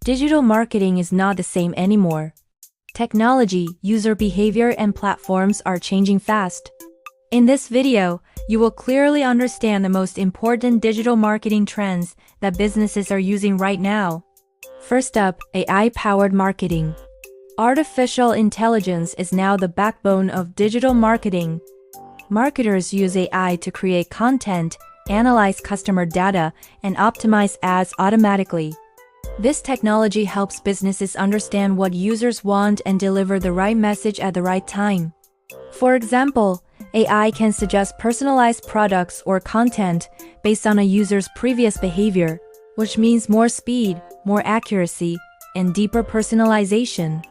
Digital marketing is not the same anymore. Technology, user behavior, and platforms are changing fast. In this video, you will clearly understand the most important digital marketing trends that businesses are using right now. First up, AI-powered marketing. Artificial intelligence is now the backbone of digital marketing. Marketers use AI to create content, analyze customer data, and optimize ads automatically. This technology helps businesses understand what users want and deliver the right message at the right time. For example, AI can suggest personalized products or content based on a user's previous behavior, which means more speed, more accuracy, and deeper personalization.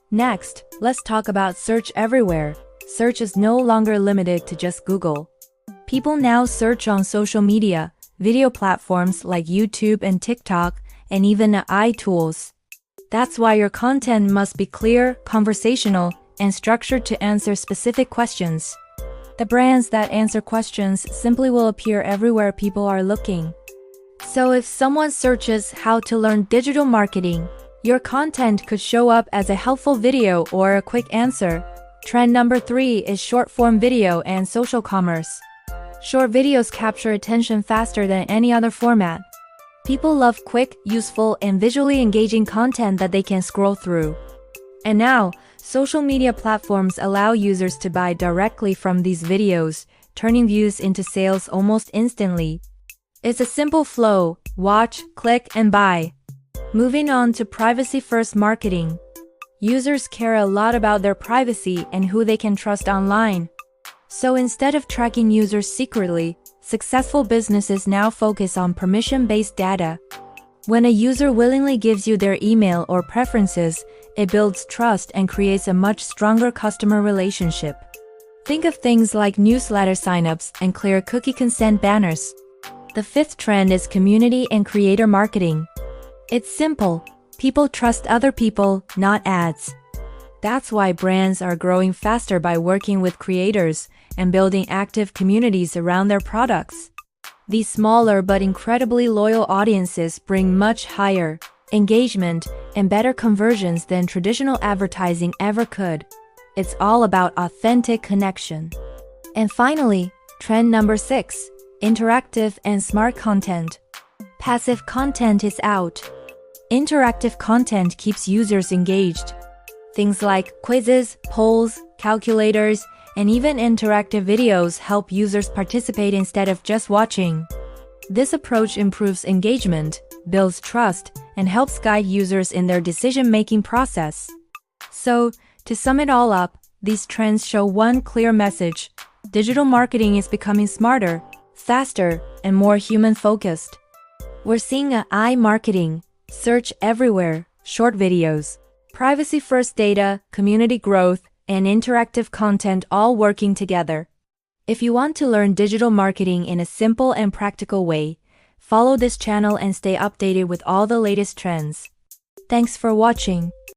Next, let's talk about search everywhere. Search is no longer limited to just Google. People now search on social media, video platforms like YouTube and TikTok, and even AI tools. That's why your content must be clear, conversational, and structured to answer specific questions. The brands that answer questions simply will appear everywhere people are looking. So if someone searches how to learn digital marketing, your content could show up as a helpful video or a quick answer. Trend number 3 is short-form video and social commerce. Short videos capture attention faster than any other format. People love quick, useful, and visually engaging content that they can scroll through. And now, social media platforms allow users to buy directly from these videos, turning views into sales almost instantly. It's a simple flow: watch, click, and buy. Moving on to privacy-first marketing. Users care a lot about their privacy and who they can trust online. So instead of tracking users secretly, successful businesses now focus on permission-based data. When a user willingly gives you their email or preferences, it builds trust and creates a much stronger customer relationship. Think of things like newsletter signups and clear cookie consent banners. The 5th trend is community and creator marketing. It's simple. People trust other people, not ads. That's why brands are growing faster by working with creators and building active communities around their products. These smaller but incredibly loyal audiences bring much higher engagement and better conversions than traditional advertising ever could. It's all about authentic connection. And finally, trend number 6, interactive and smart content. Passive content is out. Interactive content keeps users engaged. Things like quizzes, polls, calculators, and even interactive videos help users participate instead of just watching. This approach improves engagement, builds trust, and helps guide users in their decision-making process. So, to sum it all up, these trends show one clear message: digital marketing is becoming smarter, faster, and more human-focused. We're seeing AI marketing, search everywhere, short videos, privacy-first data, community growth, and interactive content all working together. If you want to learn digital marketing in a simple and practical way, follow this channel and stay updated with all the latest trends. Thanks for watching.